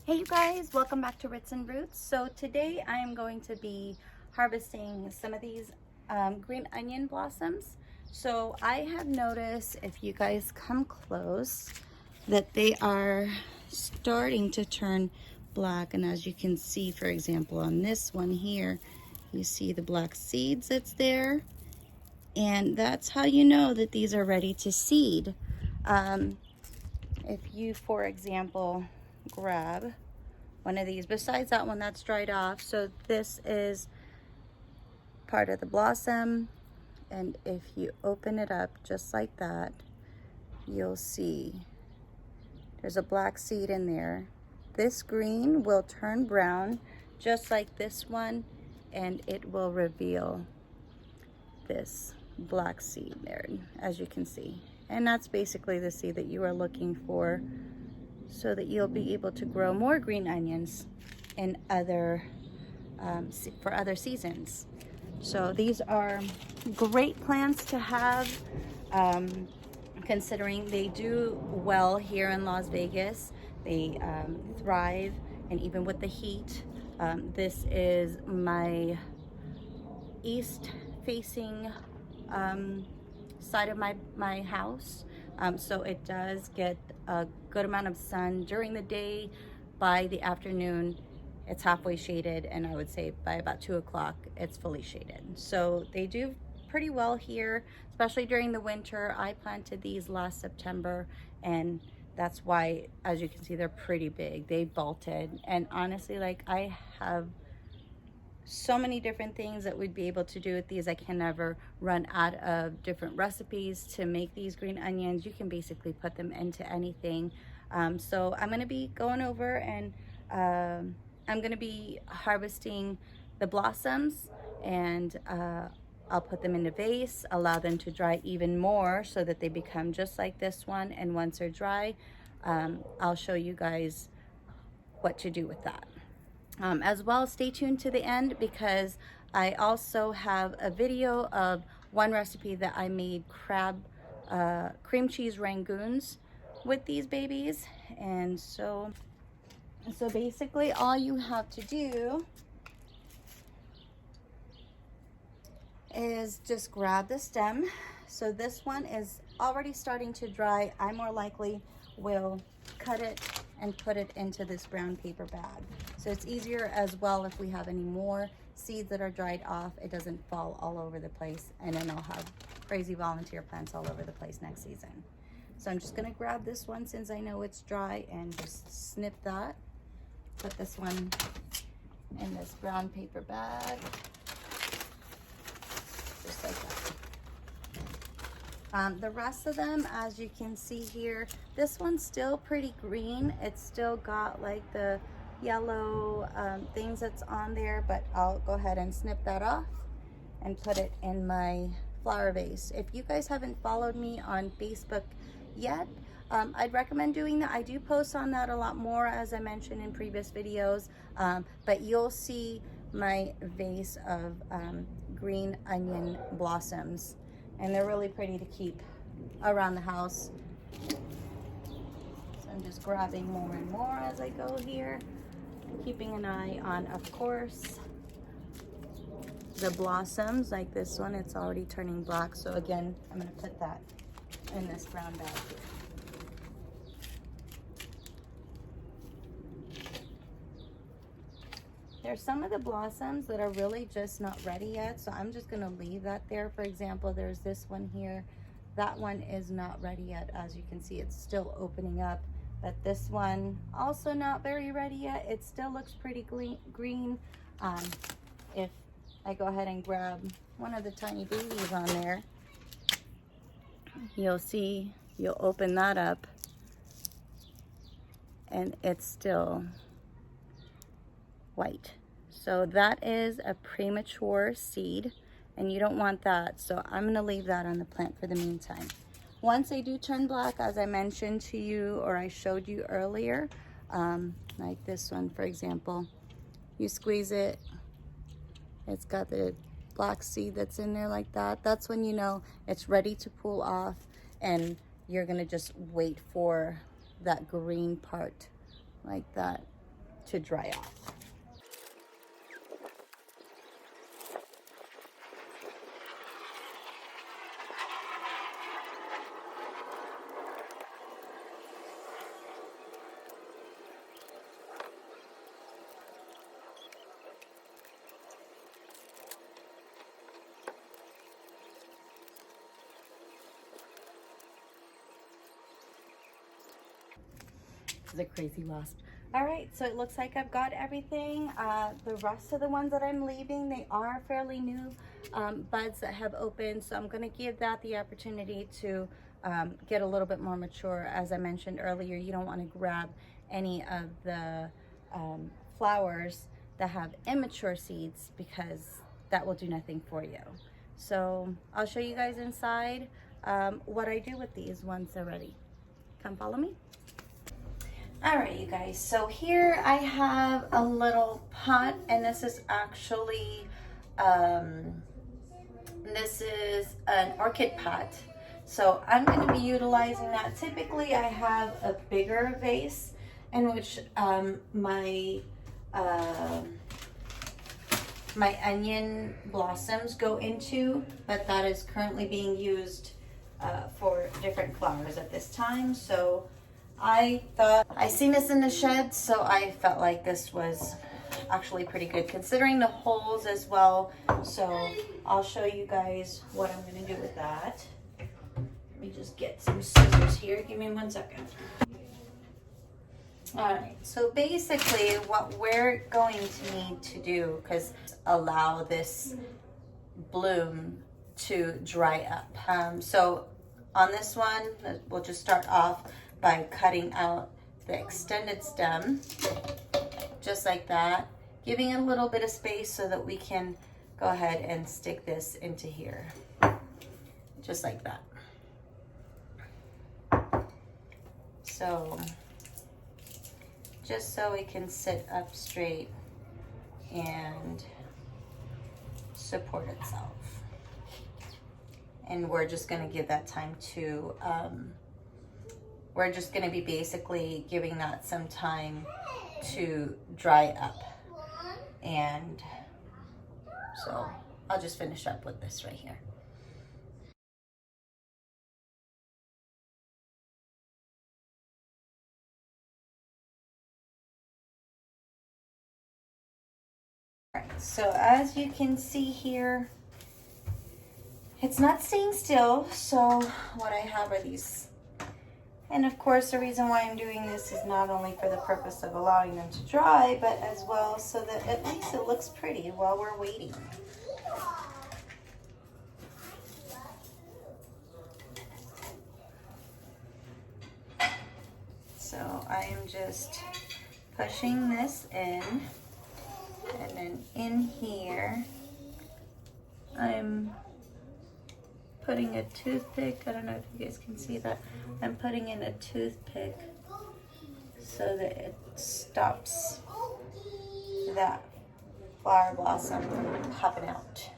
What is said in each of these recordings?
Hey you guys, welcome back to RhitznRoots. So today I am going to be harvesting some of these green onion blossoms. So I have noticed, if you guys come close, that they are starting to turn black. And as you can see, for example, on this one here, you see the black seeds that's there. And that's how you know that these are ready to seed. If you, for example, grab one of these, besides that one that's dried off, so this is part of the blossom, and if you open it up just like that, you'll see there's a black seed in there. This green will turn brown just like this one, and it will reveal this black seed there, as you can see. And that's basically the seed that you are looking for, so that you'll be able to grow more green onions in other for other seasons. So these are great plants to have, considering they do well here in Las Vegas. They thrive, and even with the heat. This is my east facing side of my house, so it does get a good amount of sun during the day. By the afternoon it's halfway shaded, and I would say by about 2 o'clock it's fully shaded. So they do pretty well here, especially during the winter. I planted these last September, and that's why, as you can see, they're pretty big. They vaulted, and honestly, like, I have so many different things that we'd be able to do with these. I can never run out of different recipes to make these green onions. You can basically put them into anything. So I'm going to be going over, and I'm going to be harvesting the blossoms, and I'll put them in a vase, allow them to dry even more so that they become just like this one. And once they're dry, I'll show you guys what to do with that. As well, stay tuned to the end, because I also have a video of one recipe that I made crab cream cheese rangoons with these babies. And so basically all you have to do is just grab the stem. So this one is already starting to dry. I more likely will cut it and put it into this brown paper bag. So it's easier as well if we have any more seeds that are dried off. It doesn't fall all over the place, and then I'll have crazy volunteer plants all over the place next season. So I'm just gonna grab this one since I know it's dry, and just snip that. Put this one in this brown paper bag, just like that. The rest of them, as you can see here, this one's still pretty green. It's still got like the yellow things that's on there, but I'll go ahead and snip that off and put it in my flower vase. If you guys haven't followed me on Facebook yet, I'd recommend doing that. I do post on that a lot more, as I mentioned in previous videos, but you'll see my vase of green onion blossoms, and they're really pretty to keep around the house. So I'm just grabbing more and more as I go here, keeping an eye on, of course, the blossoms. Like this one, it's already turning black, so again, I'm going to put that in this brown bag here. There's some of the blossoms that are really just not ready yet, so I'm just going to leave that there. For example, there's this one here. That one is not ready yet. As you can see, it's still opening up. But this one, also not very ready yet. It still looks pretty green. If I go ahead and grab one of the tiny babies on there, you'll see, you'll open that up, and it's still white. So that is a premature seed, and you don't want that. So I'm going to leave that on the plant for the meantime. Once they do turn black, as I mentioned to you, or I showed you earlier, like this one, for example, you squeeze it, it's got the black seed that's in there like that. That's when you know it's ready to pull off, and you're going to just wait for that green part like that to dry off. Is a crazy wasp. All right, so it looks like I've got everything. The rest of the ones that I'm leaving, they are fairly new buds that have opened, so I'm going to give that the opportunity to get a little bit more mature. As I mentioned earlier, you don't want to grab any of the flowers that have immature seeds because that will do nothing for you. So I'll show you guys inside what I do with these once they're ready. Come follow me. All right, you guys, so here I have a little pot, and this is actually this is an orchid pot, so I'm going to be utilizing that. Typically I have a bigger vase in which my onion blossoms go into, but that is currently being used for different flowers at this time. So I thought, I seen this in the shed, so I felt like this was actually pretty good considering the holes as well. So I'll show you guys what I'm going to do with that. Let me just get some scissors here. Give me 1 second. All right, so basically what we're going to need to do, because allow this bloom to dry up. So on this one, we'll just start off by cutting out the extended stem, just like that, giving it a little bit of space so that we can go ahead and stick this into here, just like that. So just so it can sit up straight and support itself. And we're just going to give that time to we're just going to be basically giving that some time to dry up. And so I'll just finish up with this right here. All right, so as you can see here, it's not staying still. So what I have are these. And of course, the reason why I'm doing this is not only for the purpose of allowing them to dry, but as well so that at least it looks pretty while we're waiting. So I am just pushing this in, and then in here, I'm putting a toothpick. I don't know if you guys can see that. I'm putting in a toothpick so that it stops that flower blossom from popping out.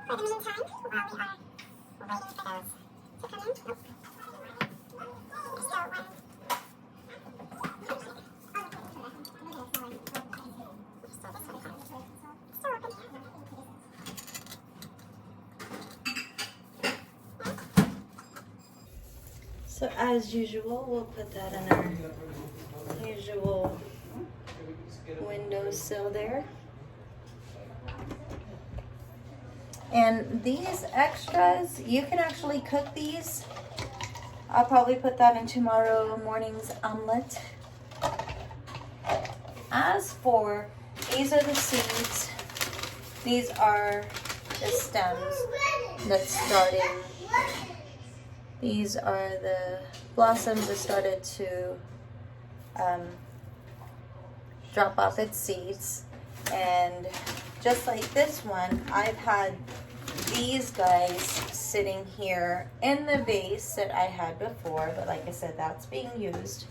For the meantime, while we are waiting for those to come in, nope. There's still one. So as usual, we'll put that in our usual windowsill there. And these extras, you can actually cook these. I'll probably put that in tomorrow morning's omelet. As for, these are the seeds. These are the stems that's starting. These are the blossoms that started to drop off its seeds. And just like this one, I've had these guys sitting here in the vase that I had before, but like I said, that's being used.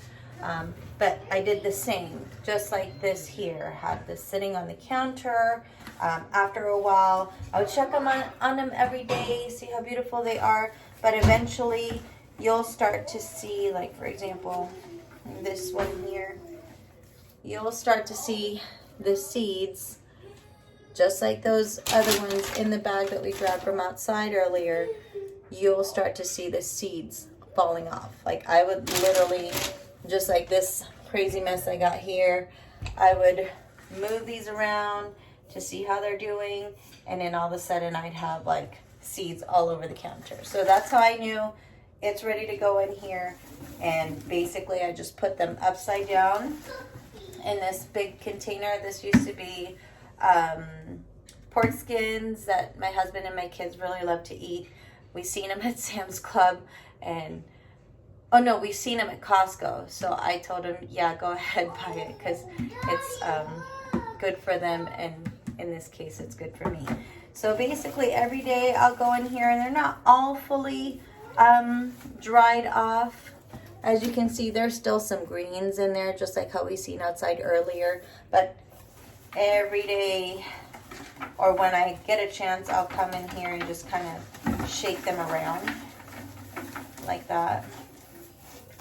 But I did the same, just like this here. Had this sitting on the counter. After a while, I would check them on them every day, see how beautiful they are. But eventually, you'll start to see, like for example, this one here, you'll start to see the seeds, just like those other ones in the bag that we grabbed from outside earlier. You'll start to see the seeds falling off. Like I would literally, just like this crazy mess I got here, I would move these around to see how they're doing, and then all of a sudden I'd have like seeds all over the counter. So that's how I knew it's ready to go in here. And basically I just put them upside down in this big container. This used to be pork skins that my husband and my kids really love to eat. We seen them at Sam's Club, and oh no, we seen them at Costco. So I told him, yeah, go ahead, buy it, because it's good for them, and in this case it's good for me. So basically every day I'll go in here, and they're not all fully dried off. As you can see, there's still some greens in there, just like how we seen outside earlier. But every day, or when I get a chance, I'll come in here and just kind of shake them around like that.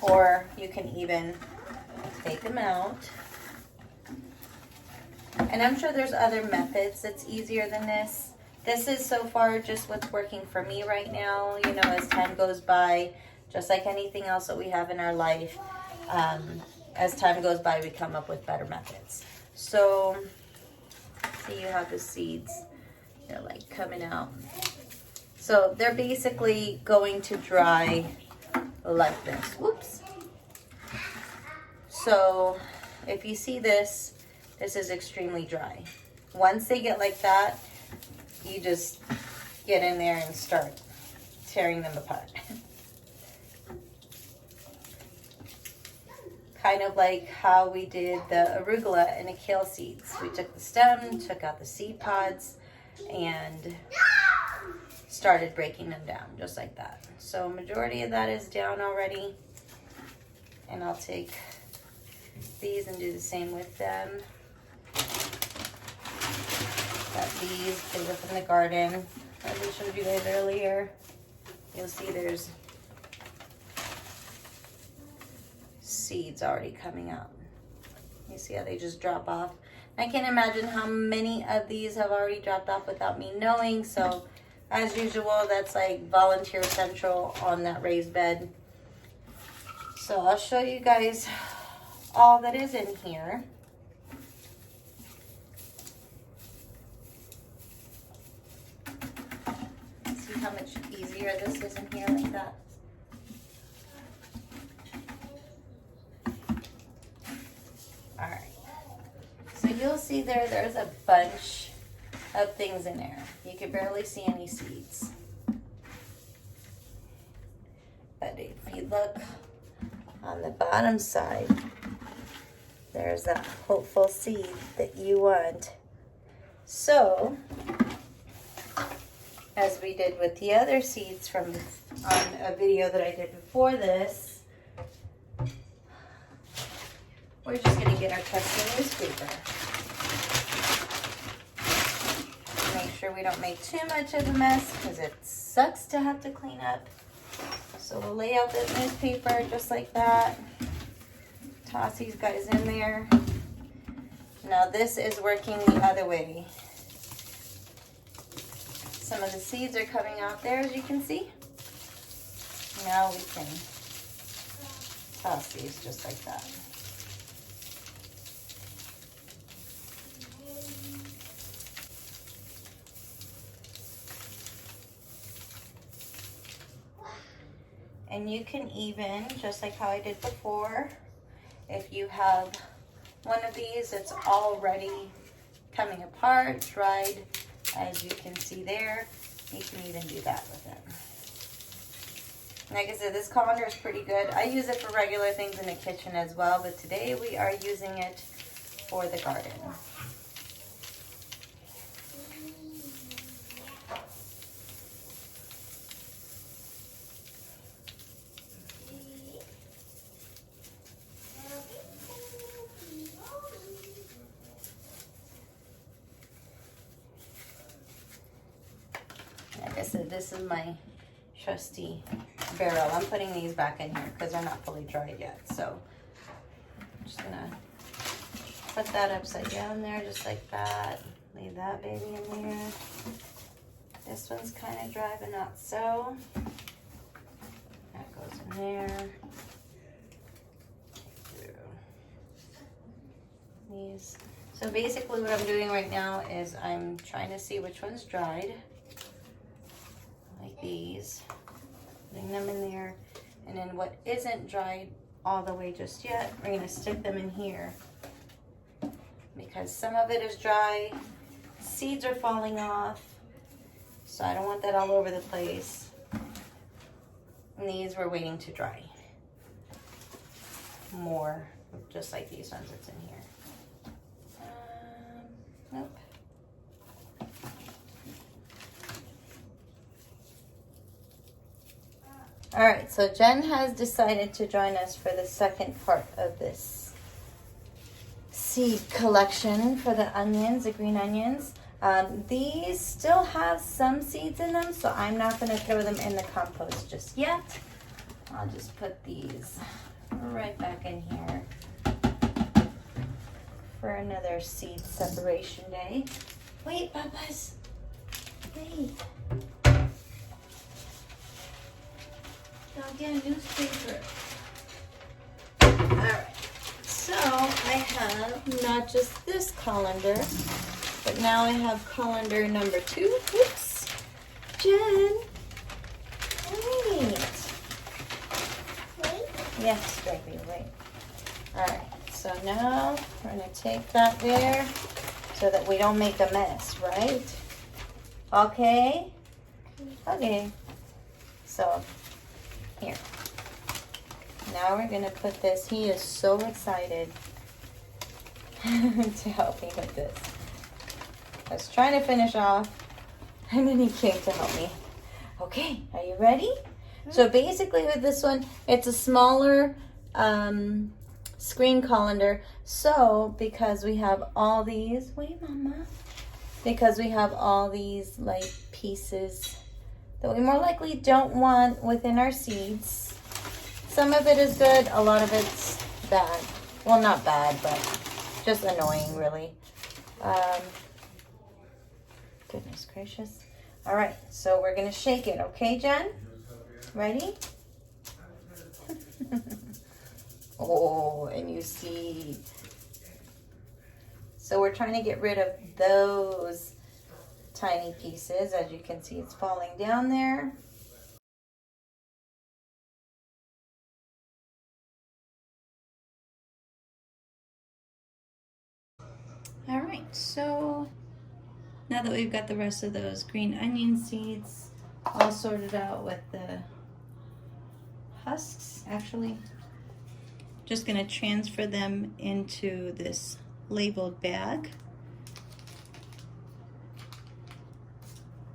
Or you can even take them out. And I'm sure there's other methods that's easier than this. This is so far just what's working for me right now. You know, as time goes by, just like anything else that we have in our life, as time goes by, we come up with better methods. So, see, you have the seeds. They're like coming out. So they're basically going to dry like this. Whoops. So if you see this, this is extremely dry. Once they get like that, you just get in there and start tearing them apart. Kind of like how we did the arugula and the kale seeds. We took the stem, took out the seed pods, and started breaking them down just like that. So majority of that is down already. And I'll take these and do the same with them. Got these, they were from the garden. As I showed you guys earlier. You'll see there's seeds already coming out. You see how they just drop off? I can't imagine how many of these have already dropped off without me knowing. So as usual, that's like volunteer central on that raised bed. So I'll show you guys all that is in here. See how much easier this is in here like that. Alright, so you'll see there's a bunch of things in there. You can barely see any seeds. But if you look on the bottom side, there's that hopeful seed that you want. So, as we did with the other seeds from on a video that I did before this, we're just going to get our custom newspaper. Make sure we don't make too much of a mess, because it sucks to have to clean up. So we'll lay out the newspaper just like that. Toss these guys in there. Now this is working the other way. Some of the seeds are coming out there, as you can see. Now we can toss these just like that. And you can even, just like how I did before, if you have one of these that's already coming apart, dried, as you can see there, you can even do that with it. Like I said, this colander is pretty good. I use it for regular things in the kitchen as well, but today we are using it for the garden. said, this is my trusty barrel. I'm putting these back in here because they're not fully dried yet. So I'm just gonna put that upside down there just like that. Leave that baby in there. This one's kind of dry, but not so. That goes in there. These. So basically what I'm doing right now is I'm trying to see which one's dried. Like these. Putting them in there. And then what isn't dried all the way just yet, we're going to stick them in here. Because some of it is dry. Seeds are falling off. So I don't want that all over the place. And these we're waiting to dry. More, just like these ones that's in here. Nope. All right, so Jen has decided to join us for the second part of this seed collection for the onions, the green onions. These still have some seeds in them, so I'm not going to throw them in the compost just yet. I'll just put these right back in here for another seed separation day. Wait, Bubba's. Wait. I'll get a newspaper. Alright. So I have not just this colander, but now I have colander number 2. Oops. Jen. Wait. Wait. Yes, baby, wait. Alright. So now we're going to take that there so that we don't make a mess, right? Okay? Okay. So, here. Now we're going to put this. He is so excited to help me with this. I was trying to finish off, and then he came to help me. Okay, are you ready? So basically with this one, it's a smaller screen colander. So because we have all these, wait mama, because we have all these like pieces that we more likely don't want within our seeds. Some of it is good, a lot of it's bad. Well, not bad, but just annoying really. Goodness gracious. All right, so we're gonna shake it, okay, Jen? Ready? Oh, and you see. So we're trying to get rid of those tiny pieces. As you can see, it's falling down there. All right, so now that we've got the rest of those green onion seeds all sorted out with the husks, actually, just going to transfer them into this labeled bag.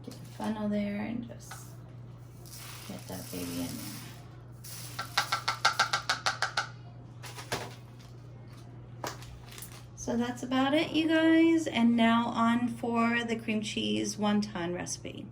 Get the funnel there and just get that baby in there. So that's about it, you guys. And now on for the cream cheese wonton recipe.